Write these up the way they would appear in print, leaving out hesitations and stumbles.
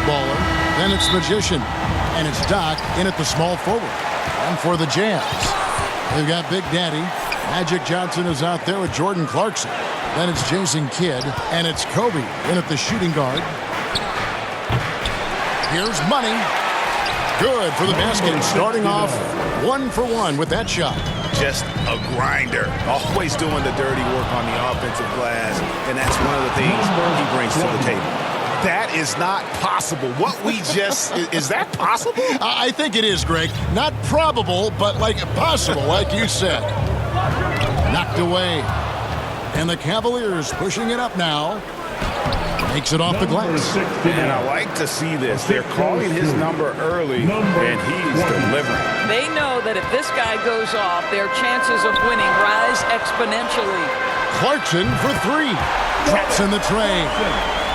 Baller. Then it's Magician. And it's Doc in at the small forward. And for the Jazz, they've got Big Daddy. Magic Johnson is out there with Jordan Clarkson. Then it's Jason Kidd. And it's Kobe in at the shooting guard. Here's Money. Good for the basket. Starting off 1 for 1 with that shot. Just a grinder. Always doing the dirty work on the offensive glass. And that's one of the things he brings to the table. That is not possible. What we just... is that possible? I think it is, Greg. Not probable, but like possible, like you said. Knocked away. And the Cavaliers pushing it up now. Makes it off the glass. And I like to see this. They're calling his number early, and he's delivering. They know that if this guy goes off, their chances of winning rise exponentially. Clarkson for 3. Drops in the tray.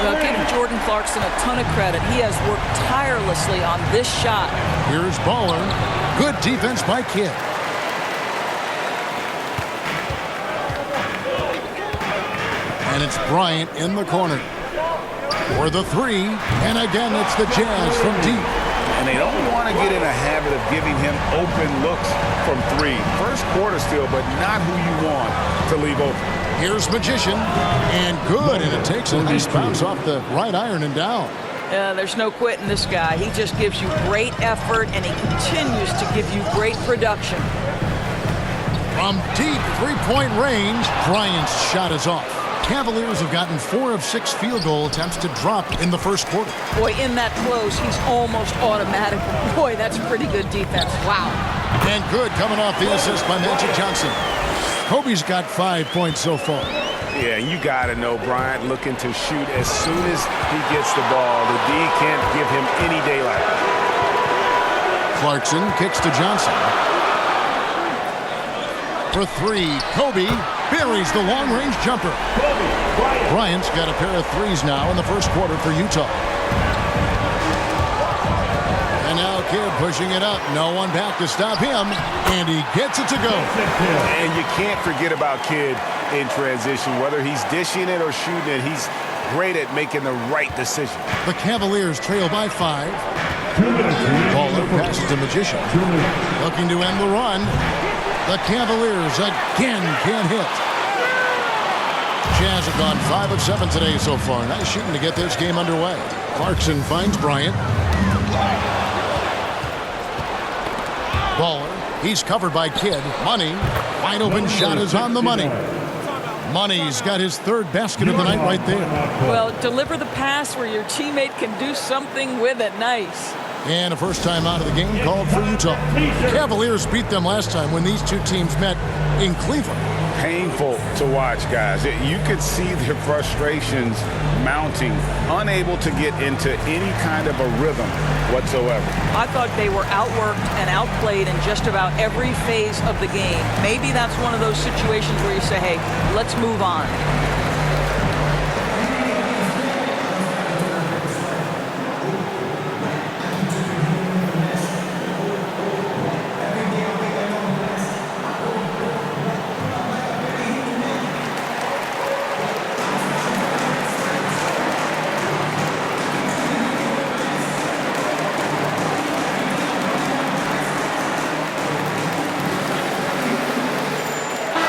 Well, give Jordan Clarkson a ton of credit. He has worked tirelessly on this shot. Here's Baller. Good defense by Kidd. And it's Bryant in the corner. For the 3, and again it's the Jazz from deep. And they don't want to get in a habit of giving him open looks from 3. First quarter still, but not who you want to leave open. Here's Magician, and good, and it takes a nice bounce off the right iron and down. There's no quitting this guy. He just gives you great effort, and he continues to give you great production. From deep three-point range, Bryant's shot is off. Cavaliers have gotten 4 of 6 field goal attempts to drop in the first quarter. Boy, in that close, he's almost automatic. Boy, that's pretty good defense. Wow. And good coming off the assist by Magic Johnson. Kobe's got 5 points so far. Yeah, you got to know Bryant looking to shoot as soon as he gets the ball. The D can't give him any daylight. Clarkson kicks to Johnson. For 3, Kobe buries the long-range jumper. Bryant's got a pair of 3s now in the first quarter for Utah. And now Kidd pushing it up. No one back to stop him. And he gets it to go. And you can't forget about Kidd in transition. Whether he's dishing it or shooting it, he's great at making the right decision. The Cavaliers trail by 5. Baller passes to Magician. Looking to end the run. The Cavaliers again can't hit. Jazz have gone 5 of 7 today so far. Nice shooting to get this game underway. Clarkson finds Bryant. Baller. He's covered by Kidd. Money. Wide open shot is on the money. Money's got his 3rd basket of the night right there. Well, deliver the pass where your teammate can do something with it. Nice. And a first time out of the game called for Utah. Cavaliers beat them last time when these two teams met in Cleveland. Painful to watch, guys. You could see their frustrations mounting, unable to get into any kind of a rhythm whatsoever. I thought they were outworked and outplayed in just about every phase of the game. Maybe that's one of those situations where you say, hey, let's move on.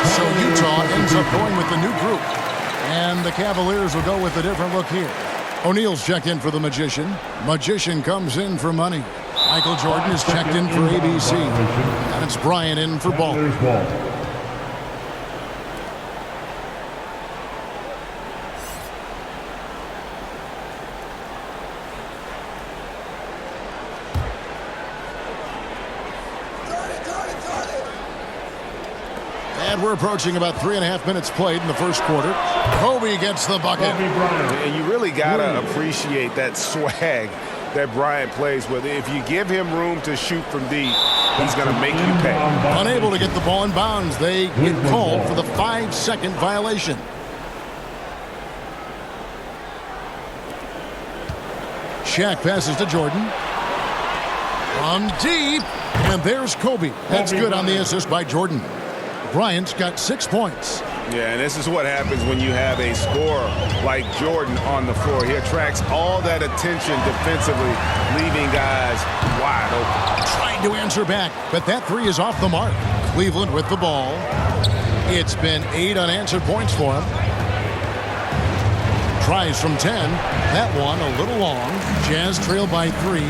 So Utah ends up going with the new group. And the Cavaliers will go with a different look here. O'Neal's checked in for the Magician. Magician comes in for Money. Michael Jordan is checked in for ABC. And it's Bryant in for Ball. And we're approaching about 3.5 minutes played in the first quarter. Kobe gets the bucket. And you really got to appreciate that swag that Bryant plays with. If you give him room to shoot from deep, he's going to make you pay. Unable to get the ball in bounds. They get called for the 5-second violation. Shaq passes to Jordan. From deep. And there's Kobe. That's good on the assist by Jordan. Bryant's got 6 points. Yeah, and this is what happens when you have a scorer like Jordan on the floor. He attracts all that attention defensively, leaving guys wide open. Trying to answer back, but that three is off the mark. Cleveland with the ball. It's been 8 unanswered points for him. Tries from 10. That one a little long. Jazz trail by 3.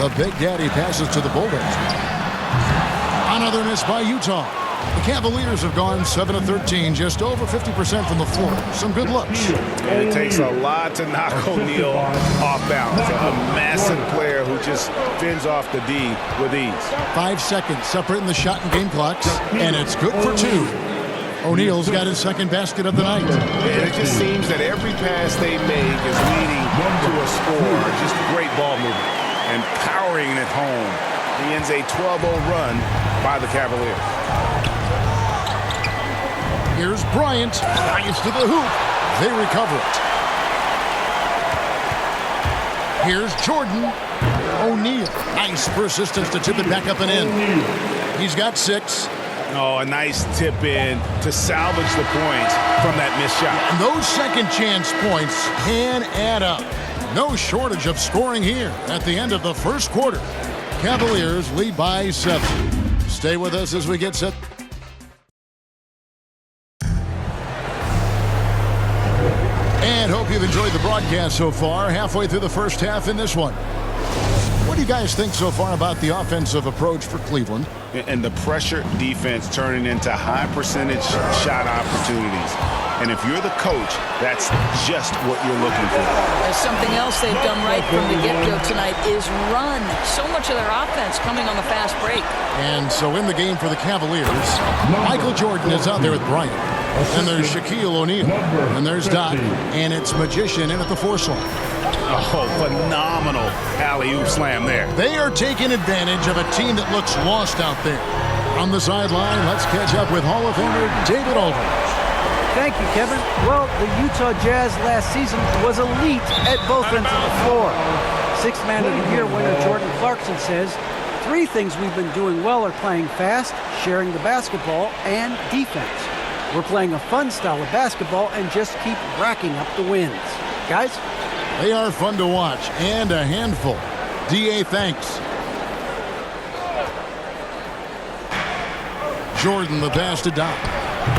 The Big Daddy passes to the Bulldogs. Another miss by Utah. The Cavaliers have gone 7 of 13, just over 50% from the floor. Some good looks. And it takes a lot to knock O'Neal off balance. A massive player who just fends off the D with ease. 5 seconds separating the shot and game clocks, and it's good for 2. O'Neal's got his second basket of the night. And it just seems that every pass they make is leading to a score. Just great ball movement and powering it home. He ends a 12-0 run by the Cavaliers. Here's Bryant. Bryant's to the hoop. They recover it. Here's Jordan. O'Neal. Nice persistence to tip it back up and in. He's got 6. Oh, a nice tip in to salvage the points from that missed shot. And those second chance points can add up. No shortage of scoring here at the end of the first quarter. Cavaliers lead by 7. Stay with us as we get set. And hope you've enjoyed the broadcast so far. Halfway through the first half in this one. What do you guys think so far about the offensive approach for Cleveland? And the pressure defense turning into high percentage shot opportunities. And if you're the coach, that's just what you're looking for. There's something else they've done right from the get-go tonight is run. So much of their offense coming on the fast break. And so in the game for the Cavaliers, Michael Jordan is out there with Bryant. And there's Shaquille O'Neal. And there's Doc. And it's Magician in at the force line. Oh, phenomenal alley-oop slam there. They are taking advantage of a team that looks lost out there. On the sideline, let's catch up with Hall of Famer David Aldridge. Thank you, Kevin. Well, the Utah Jazz last season was elite at both ends of the floor. Sixth Man of the Year winner Jordan Clarkson says, 3 things we've been doing well are playing fast, sharing the basketball, and defense. We're playing a fun style of basketball and just keep racking up the wins. Guys? They are fun to watch and a handful. D.A. thanks. Jordan the pass to Doc.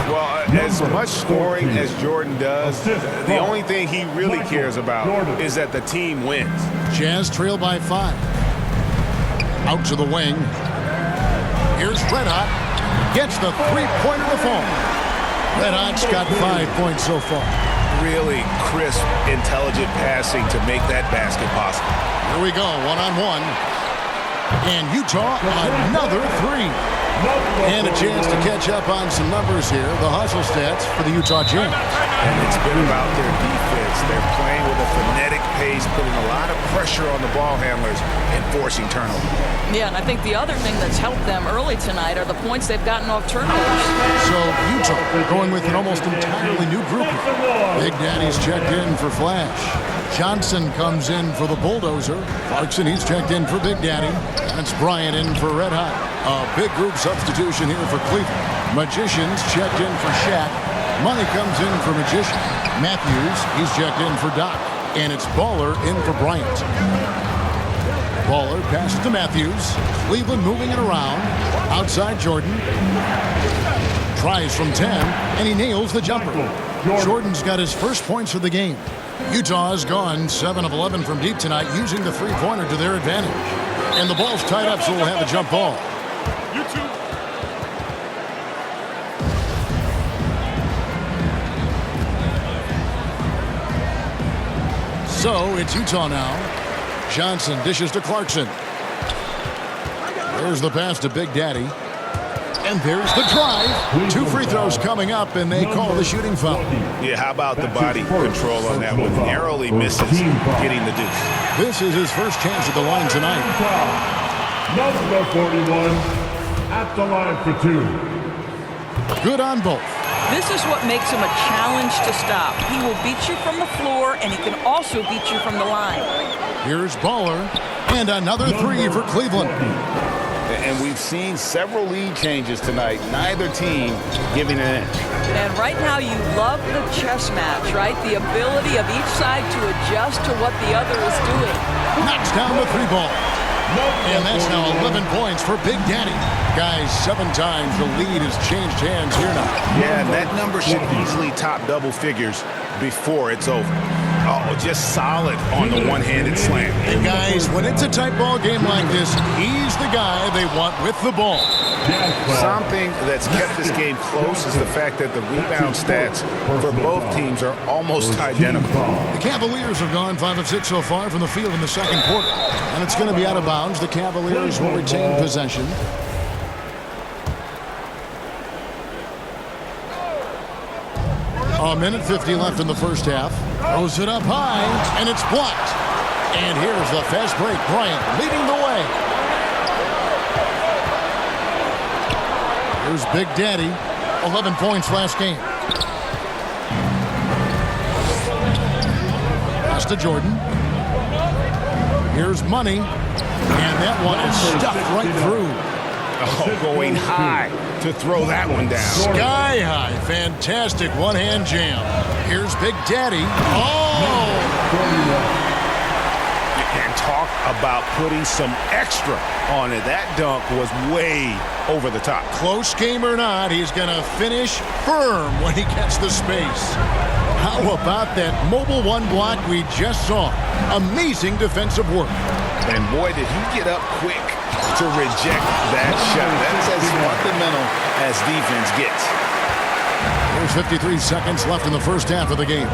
Well, as much scoring as Jordan does, the only thing he really cares about is that the team wins. Jazz trail by 5. Out to the wing. Here's Red Hot. Gets the three-pointer to fall. Red Hot's got 5 points so far. Really crisp, intelligent passing to make that basket possible. Here we go, one-on-one. And Utah, another 3. And a chance to catch up on some numbers here. The hustle stats for the Utah Jazz. And it's been about their defense. They're playing with a frenetic pace, putting a lot of pressure on the ball handlers and forcing turnovers. Yeah, and I think the other thing that's helped them early tonight are the points they've gotten off turnovers. So Utah going with an almost entirely new group here. Big Daddy's checked in for Flash. Johnson comes in for the Bulldozer. Clarkson, he's checked in for Big Daddy. That's Bryant in for Red Hot. A big group substitution here for Cleveland. Magician's checked in for Shaq. Money comes in for Magician. Matthews, he's checked in for Doc. And it's Baller in for Bryant. Baller passes to Matthews. Cleveland moving it around. Outside Jordan. Tries from 10, and he nails the jumper. Jordan's got his first points of the game. Utah has gone 7 of 11 from deep tonight, using the three-pointer to their advantage. And the ball's tied up, so we'll have a jump ball. So it's Utah now. Johnson dishes to Clarkson. There's the pass to Big Daddy. And there's the drive. 2 free throws coming up, and they call the shooting foul. Yeah, how about the body control on that one? Narrowly misses getting the deuce. This is his first chance at the line tonight. Number 41 at the line for 2. Good on both. This is what makes him a challenge to stop. He will beat you from the floor, and he can also beat you from the line. Here's Baller, and another 3 for Cleveland. And we've seen several lead changes tonight, neither team giving an inch. And right now you love the chess match, right? The ability of each side to adjust to what the other is doing. Knocks down the 3 ball. And that's now 11 points for Big Daddy. Guys, 7 times the lead has changed hands here now. Yeah, and that number should easily top double figures before it's over. Oh, just solid on the one-handed slam. And guys, when it's a tight ball game like this, he's the guy they want with the ball. Something that's kept this game close is the fact that the rebound stats for both teams are almost identical. The Cavaliers have gone 5 of 6 so far from the field in the second quarter. And it's going to be out of bounds. The Cavaliers will retain possession. A minute 50 left in the first half. Throws it up high, and it's blocked. And here's the fast break. Bryant leading the way. Here's Big Daddy. 11 points last game. Pass to Jordan. Here's Money. And that one is stuffed right through. Oh, going high to throw that one down. Sky high. Fantastic one-hand jam. Here's Big Daddy. Oh! And talk about putting some extra on it. That dunk was way over the top. Close game or not, he's going to finish firm when he gets the space. How about that mobile 1 block we just saw? Amazing defensive work. And boy, did he get up quick to reject that shot. That's as fundamental as defense gets. There's 53 seconds left in the first half of the game.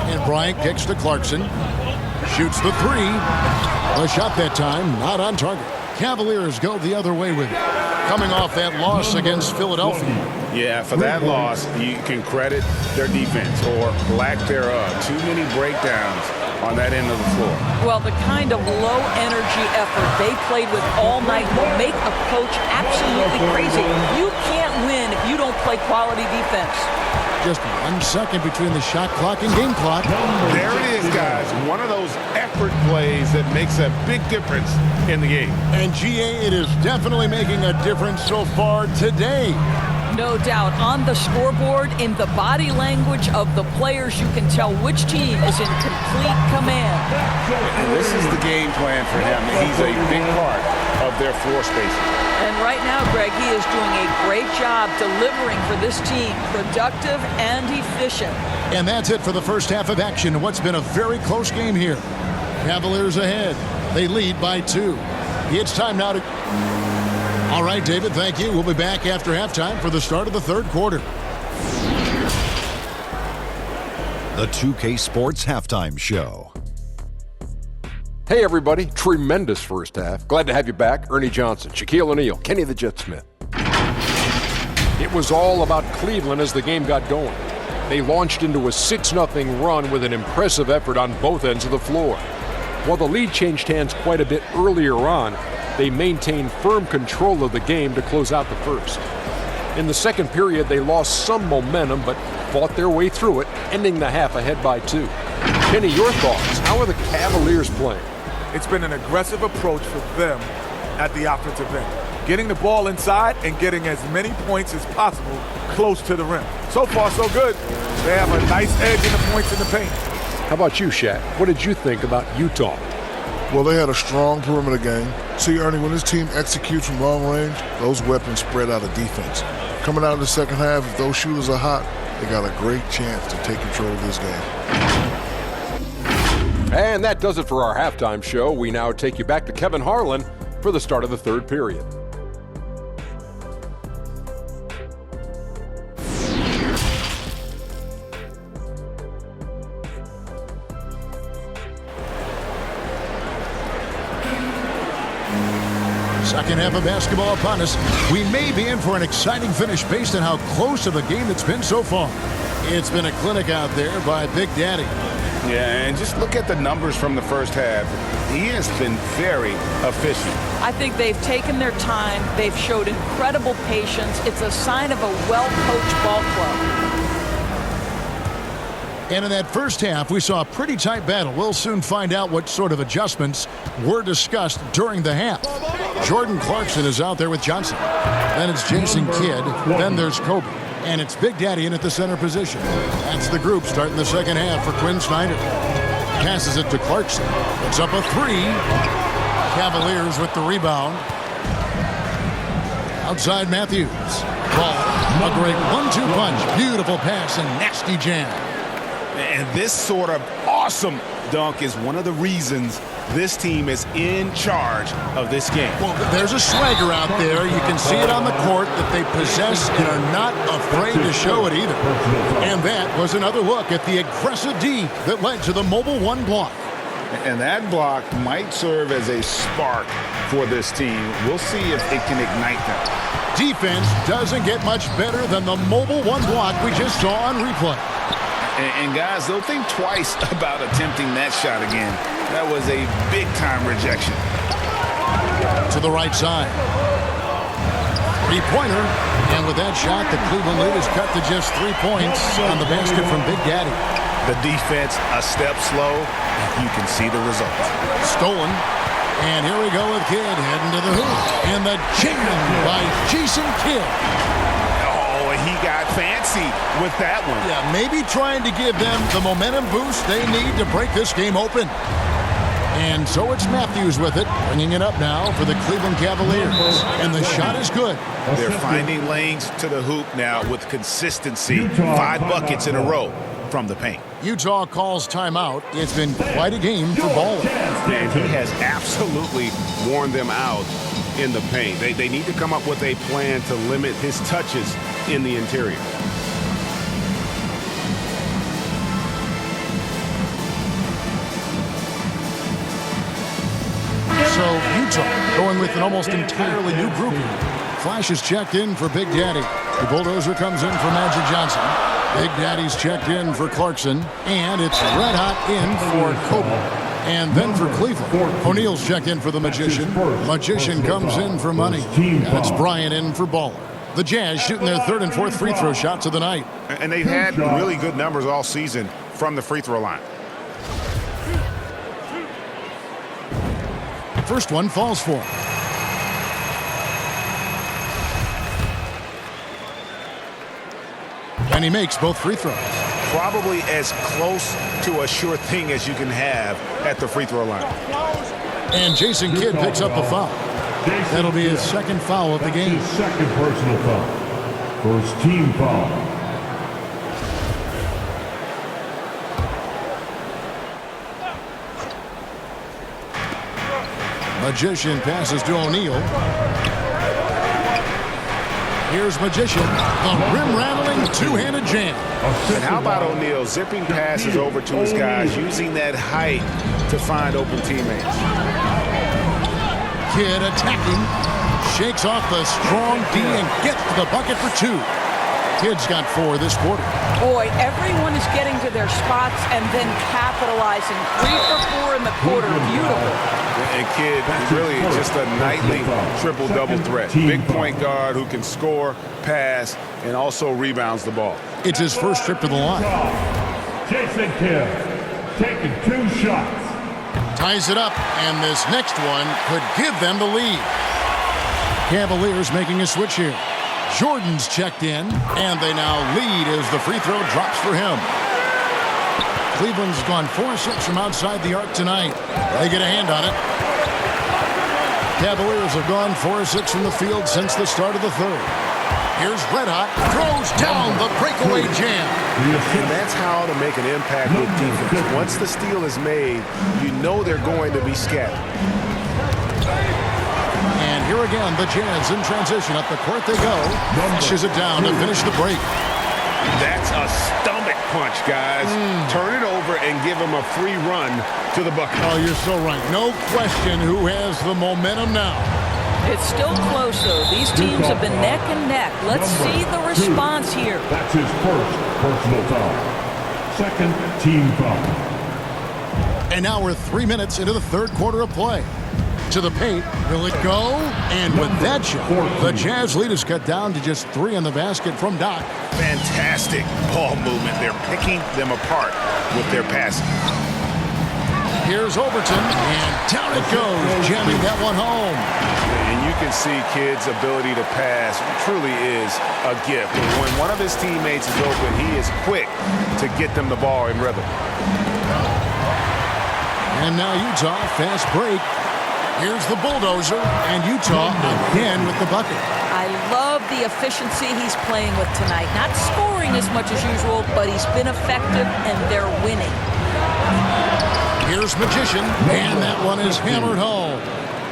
And Bryant kicks to Clarkson. Shoots the 3. The shot that time not on target. Cavaliers go the other way with it. Coming off that loss against Philadelphia. Yeah, for that loss, you can credit their defense or lack thereof. Too many breakdowns on that end of the floor. Well, the kind of low-energy effort they played with all night will make a coach absolutely crazy. You can't win if you don't play quality defense. Just 1 second between the shot clock and game clock. There it is, guys. One of those effort plays that makes a big difference in the game. And GA, it is definitely making a difference so far today. No doubt. On the scoreboard, in the body language of the players, you can tell which team is in complete command. And this is the game plan for him. He's a big part of their floor spacing. And right now, Greg, he is doing a great job delivering for this team, productive and efficient. And that's it for the first half of action. What's been a very close game here. Cavaliers ahead. They lead by 2. It's time now to... All right, David, thank you. We'll be back after halftime for the start of the third quarter. The 2K Sports Halftime Show. Hey, everybody. Tremendous first half. Glad to have you back. Ernie Johnson, Shaquille O'Neal, Kenny the Jet Smith. It was all about Cleveland as the game got going. They launched into a 6-0 run with an impressive effort on both ends of the floor. While the lead changed hands quite a bit earlier on, they maintained firm control of the game to close out the first. In the second period, they lost some momentum, but fought their way through it, ending the half ahead by 2. Kenny, your thoughts? How are the Cavaliers playing? It's been an aggressive approach for them at the offensive end. Getting the ball inside and getting as many points as possible close to the rim. So far, so good. They have a nice edge in the points in the paint. How about you, Shaq? What did you think about Utah? Well, they had a strong perimeter game. See, Ernie, when this team executes from long range, those weapons spread out of defense. Coming out of the second half, if those shooters are hot, they got a great chance to take control of this game. And that does it for our halftime show. We now take you back to Kevin Harlan for the start of the third period. Second half of basketball upon us. We may be in for an exciting finish based on how close to the game it's been so far. It's been a clinic out there by Big Daddy. Yeah, and just look at the numbers from the first half. He has been very efficient. I think they've taken their time. They've showed incredible patience. It's a sign of a well-coached ball club. And in that first half, we saw a pretty tight battle. We'll soon find out what sort of adjustments were discussed during the half. Jordan Clarkson is out there with Johnson. Then it's Jason Kidd. Then there's Kobe. And it's Big Daddy in at the center position. That's the group starting the second half for Quinn Snyder. Passes it to Clarkson. It's up a three. Cavaliers with the rebound. Outside Matthews. Ball. A great 1-2 punch. Beautiful pass and nasty jam. And this sort of awesome dunk is one of the reasons this team is in charge of this game. Well, there's a swagger out there. You can see it on the court that they possess and are not afraid to show it either. And that was another look at the aggressive D that led to the Mobile One block. And that block might serve as a spark for this team. We'll see if it can ignite them. Defense doesn't get much better than the Mobile One block we just saw on replay. And guys, they'll think twice about attempting that shot again. That was a big-time rejection. To the right side. Three-pointer. And with that shot, the Cleveland lead is cut to just 3 points on the basket from Big Daddy. The defense a step slow. You can see the result. Stolen. And here we go with Kidd heading to the hoop. And the jam by Jason Kidd. He got fancy with that one. Yeah, maybe trying to give them the momentum boost they need to break this game open. And so it's Matthews with it, bringing it up now for the Cleveland Cavaliers. And the shot is good. They're finding lanes to the hoop now with consistency. 5 buckets in a row from the paint. Utah calls timeout. It's been quite a game for Ball. And he has absolutely worn them out in the paint. They need to come up with a plan to limit his touches in the interior. So Utah going with an almost entirely new group. Flash is checked in for Big Daddy. The bulldozer comes in for Magic Johnson. Big Daddy's checked in for Clarkson. And it's Red Hot in for Kobe. And then for Cleveland, O'Neal's checked in for the Magician. Magician comes in for Money. And it's Bryant in for Baller. The Jazz shooting their third and fourth free throw shots of the night. And they've had really good numbers all season from the free throw line. First one falls for him. And he makes both free throws. Probably as close to a sure thing as you can have at the free throw line. And Jason Kidd picks up a foul. That'll be his second foul of the game. His second personal foul. First team foul. Magician passes to O'Neal. Here's Magician. The rim-rattling two-handed jam. And how about O'Neal zipping passes over to his guys, using that height to find open teammates. Kidd attacking. Shakes off the strong D and gets to the bucket for 2. Kidd's got 4 this quarter. Boy, everyone is getting to their spots and then capitalizing. 3 for 4 in the quarter. Beautiful. And Kidd is really just a nightly triple-double threat. Big point guard who can score, pass, and also rebounds the ball. It's his first trip to the line. Jason Kidd taking 2 shots. Ties it up, and this next one could give them the lead. Cavaliers making a switch here. Jordan's checked in, and they now lead as the free throw drops for him. Cleveland's gone 4-6 from outside the arc tonight. They get a hand on it. Cavaliers have gone 4-6 from the field since the start of the third. Here's Red Hot, throws down the breakaway jam. And that's how to make an impact with defense. Once the steal is made, you know they're going to be scattered. And here again, the Jazz in transition. Up the court they go. Pushes it down to finish the break. That's a stomach punch, guys. Turn it over and give him a free run to the bucket. Oh, you're so right. No question who has the momentum now. It's still close, though. These teams have been neck and neck. Let's see the response here. That's his first personal foul. Second team foul. And now we're 3 minutes into the third quarter of play. To the paint. Will it go? And with that shot, the Jazz lead is cut down to just 3 on the basket from Doc. Fantastic ball movement. They're picking them apart with their passing. Here's Overton, and down it goes, jamming that one home. And you can see kids' ability to pass truly is a gift. And when one of his teammates is open, he is quick to get them the ball in rhythm. And now Utah, fast break. Here's the bulldozer, and Utah again with the bucket. I love the efficiency he's playing with tonight. Not scoring as much as usual, but he's been effective, and they're winning. Here's Magician, and that one is hammered home.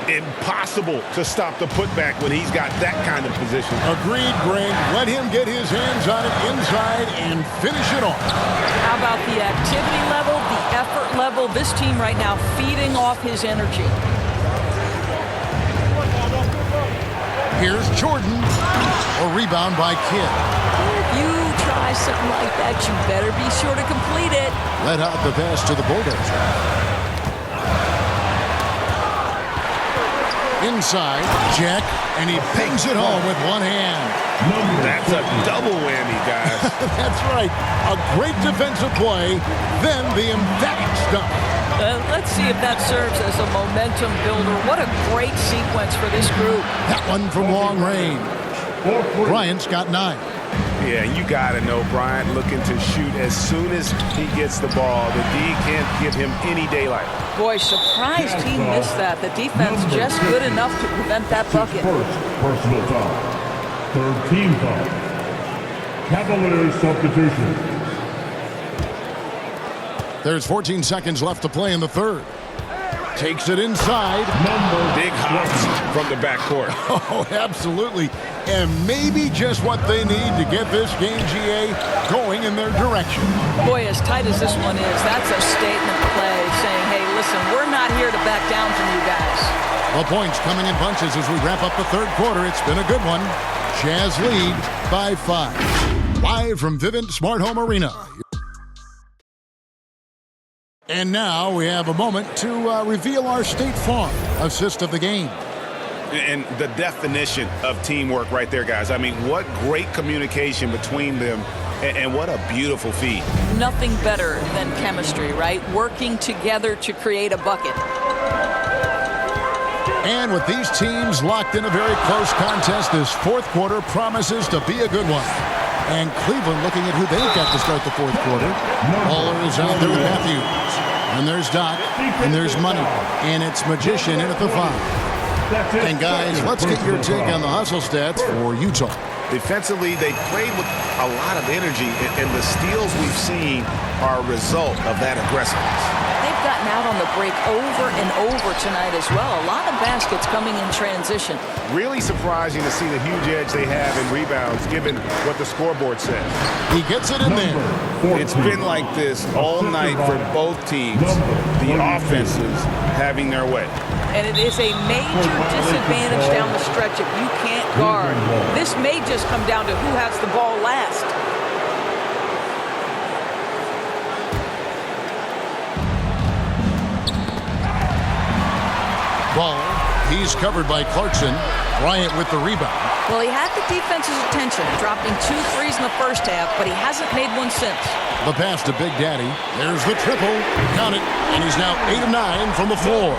Impossible to stop the putback when he's got that kind of position. Agreed, Greg. Let him get his hands on it inside and finish it off. How about the activity level, the effort level? This team right now feeding off his energy. Here's Jordan. A rebound by Kidd. If you try something like that, you better be sure to complete it. Let out the pass to the bulldozer. Inside, Jack, and he pings it home with one hand. That's a double whammy, guys. That's right. A great defensive play, then the emphatic stuff. Let's see if that serves as a momentum builder. What a great sequence for this group. That one from long range. Bryant's got 9. Yeah, you got to know Bryant looking to shoot as soon as he gets the ball. The D can't give him any daylight. Boy, surprised he missed that. The defense just good enough to prevent that bucket. First personal foul. Third team foul. Cavaliers substitution. There's 14 seconds left to play in the third. Takes it inside. Big hops from the backcourt. Oh, absolutely. And maybe just what they need to get this game, GA, going in their direction. Boy, as tight as this one is, that's a statement play saying, hey, listen, we're not here to back down from you guys. Well, points coming in bunches as we wrap up the third quarter. It's been a good one. Jazz lead by 5. Live from Vivint Smart Home Arena. And now we have a moment to reveal our State Farm assist of the game. And the definition of teamwork right there, guys. I mean, what great communication between them, and what a beautiful feed. Nothing better than chemistry, right? Working together to create a bucket. And with these teams locked in a very close contest, this fourth quarter promises to be a good one. And Cleveland looking at who they've got to start the fourth quarter. Baller is out there with Matthews. And there's Doc. And there's Money. And it's Magician in at the 5. And guys, let's get your take on the hustle stats for Utah. Defensively, they played with a lot of energy, and the steals we've seen are a result of that aggressiveness. They've gotten out on the break over and over tonight as well. A lot of baskets coming in transition. Really surprising to see the huge edge they have in rebounds, given what the scoreboard says. He gets it in there. It's been like this all night for both teams. The offenses having their way. And it is a major disadvantage down the stretch if you can't guard. This may just come down to who has the ball last. Baller. He's covered by Clarkson. Bryant with the rebound. Well, he had the defense's attention, dropping 2 threes in the first half, but he hasn't made one since. The pass to Big Daddy. There's the triple. Count it. And he's now 8 of 9 from the floor.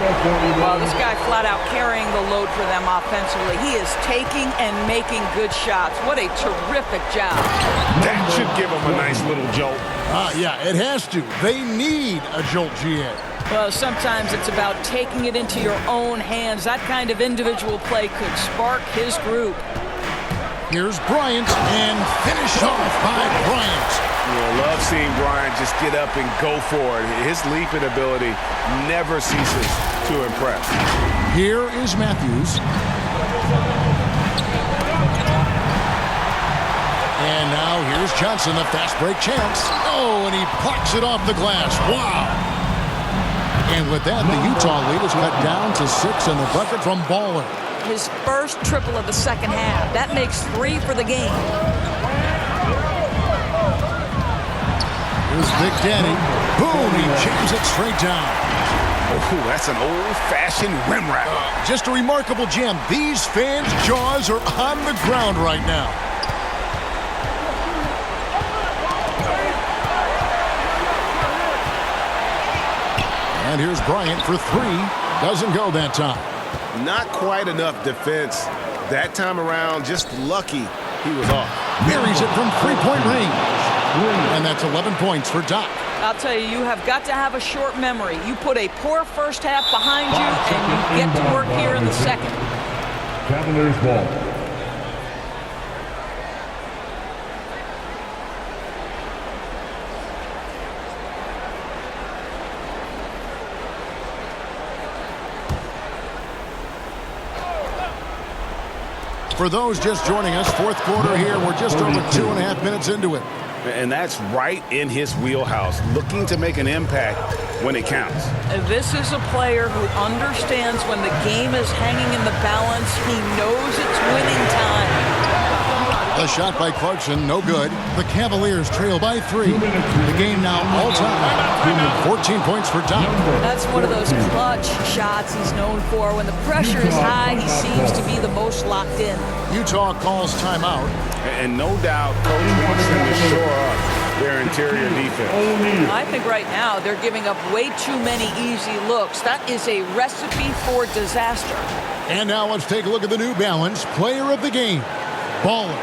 Well, this guy flat out carrying the load for them offensively. He is taking and making good shots. What a terrific job. That should give him a nice little jolt. Yeah, it has to. They need a jolt, GA. Well, sometimes it's about taking it into your own hands. That kind of individual play could spark his group. Here's Bryant, and finished off by Bryant. I love seeing Bryant just get up and go for it. His leaping ability never ceases to impress. Here is Matthews. And now here's Johnson, the fast break chance. Oh, and he plucks it off the glass. Wow. And with that, the Utah lead is cut down to 6 in the bucket from Baller. His first triple of the second half. That makes 3 for the game. Here's Big Daddy. Boom, he jams it straight down. Oh, that's an old-fashioned rim wrap. Just a remarkable jam. These fans' jaws are on the ground right now. And here's Bryant for three. Doesn't go that time. Not quite enough defense. That time around, just lucky he was off. Buries it from three-point range. And that's 11 points for Doc. I'll tell you, you have got to have a short memory. You put a poor first half behind you, and you get to work here in the second. Cavaliers ball. For those just joining us, fourth quarter here. We're just over 2.5 minutes into it. And that's right in his wheelhouse, looking to make an impact when it counts. This is a player who understands when the game is hanging in the balance. He knows it's winning time. The shot by Clarkson, no good. The Cavaliers trail by 3. The game now all time. 14 points for Doc. That's one of those clutch shots he's known for. When the pressure is high, he seems to be the most locked in. Utah calls timeout. And no doubt, Coach wants them to shore up their interior defense. I think right now they're giving up way too many easy looks. That is a recipe for disaster. And now let's take a look at the New Balance player of the game, Baller.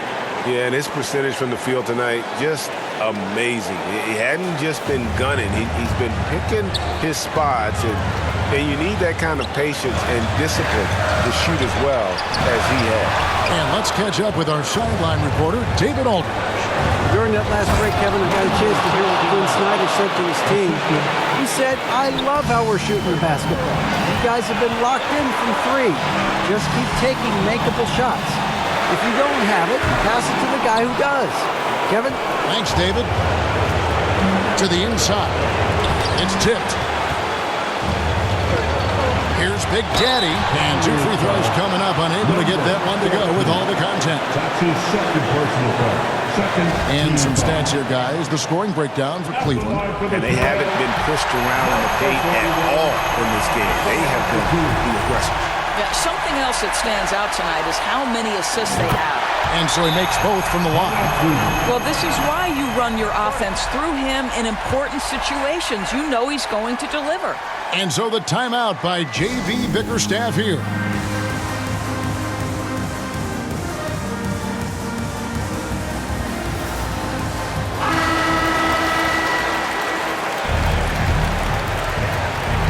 Yeah, and his percentage from the field tonight, just amazing. He hadn't just been gunning. He's been picking his spots, and you need that kind of patience and discipline to shoot as well as he had. And let's catch up with our sideline reporter, David Aldridge. During that last break, Kevin, I got a chance to hear what Quinn Snyder said to his team. He said, I love how we're shooting the basketball. You guys have been locked in from 3. Just keep taking makeable shots. If you don't have it, pass it to the guy who does. Kevin? Thanks, David. To the inside. It's tipped. Here's Big Daddy. And 2 free throws coming up. Unable to get that one to go with all the content. That's his second personal foul. And some stats here, guys. The scoring breakdown for Cleveland. And they haven't been pushed around in the paint at all in this game. They have been aggressive. Yeah, something else that stands out tonight is how many assists they have. And so he makes both from the line. Well, this is why you run your offense through him in important situations. You know he's going to deliver. And so the timeout by J.V. Bickerstaff here.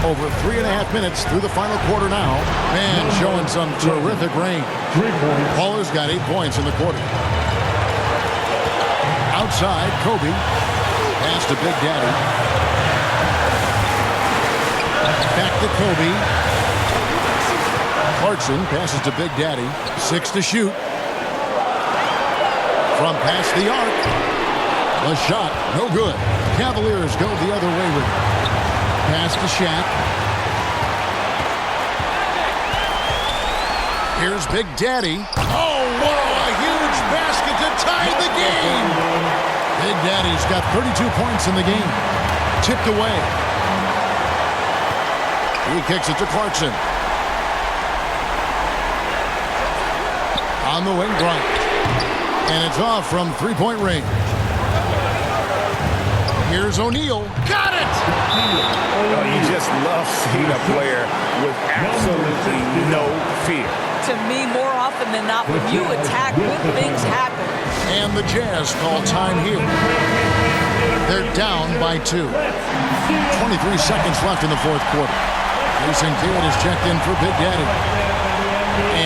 Over 3.5 minutes through the final quarter now. Man, showing some terrific range. Baller's got 8 points in the quarter. Outside, Kobe. Pass to Big Daddy. Back to Kobe. Clarkson passes to Big Daddy. 6 to shoot. From past the arc. The shot, no good. Cavaliers go the other way with it. Pass to Shaq. Here's Big Daddy. Oh, what a huge basket to tie the game. Big Daddy's got 32 points in the game. Tipped away. He kicks it to Clarkson. On the wing, Bryant. And it's off from three-point range. Here's O'Neal. Got it! Oh, you just love seeing a player with absolutely no fear. To me, more often than not, when you attack, good things happen. And the Jazz call time here. They're down by 2. 23 seconds left in the fourth quarter. Jason Kidd is checked in for Big Daddy.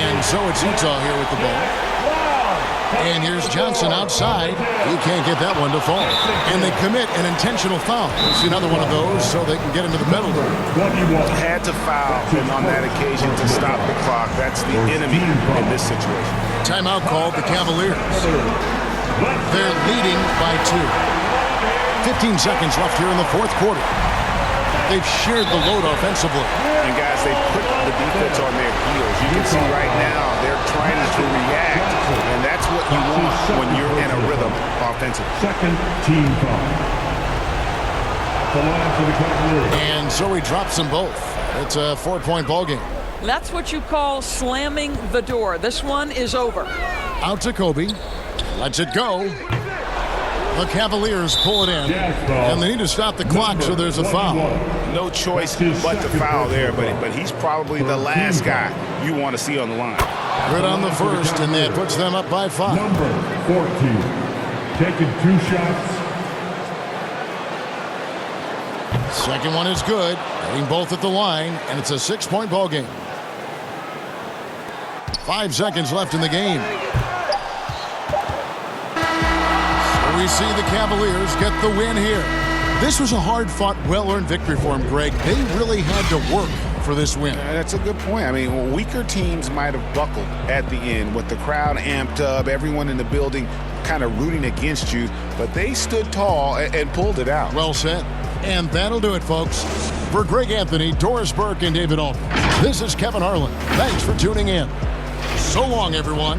And so it's Utah here with the ball. And here's Johnson outside. He can't get that one to fall. And they commit an intentional foul. See another one of those so they can get into the penalty. Had to foul him on that occasion to stop the clock. That's the enemy in this situation. Timeout called the Cavaliers. They're leading by 2. 15 seconds left here in the fourth quarter. They've shared the load offensively. And guys, they put the defense on their heels. You can see right now they're trying to react, and that's what you want when you're in a rhythm offensively. Second team foul. the line for the Cavaliers. And so he drops them both. It's a 4-point ball game. That's what you call slamming the door. This one is over. Out to Kobe. Lets it go. The Cavaliers pull it in. And they need to stop the clock, so there's a foul. No choice but to foul there, but he's probably the last guy you want to see on the line. Good on the first, and that puts them up by 5. Number 14, taking 2 shots. Second one is good. Hitting both at the line, and it's a 6-point ball game. 5 seconds left in the game. So we see the Cavaliers get the win here. This was a hard-fought, well-earned victory for them, Greg. They really had to work for this win. That's a good point. I mean, weaker teams might have buckled at the end with the crowd amped up, everyone in the building kind of rooting against you, but they stood tall and pulled it out. Well said. And that'll do it, folks. For Greg Anthony, Doris Burke, and David Aldridge, this is Kevin Harlan. Thanks for tuning in. So long, everyone.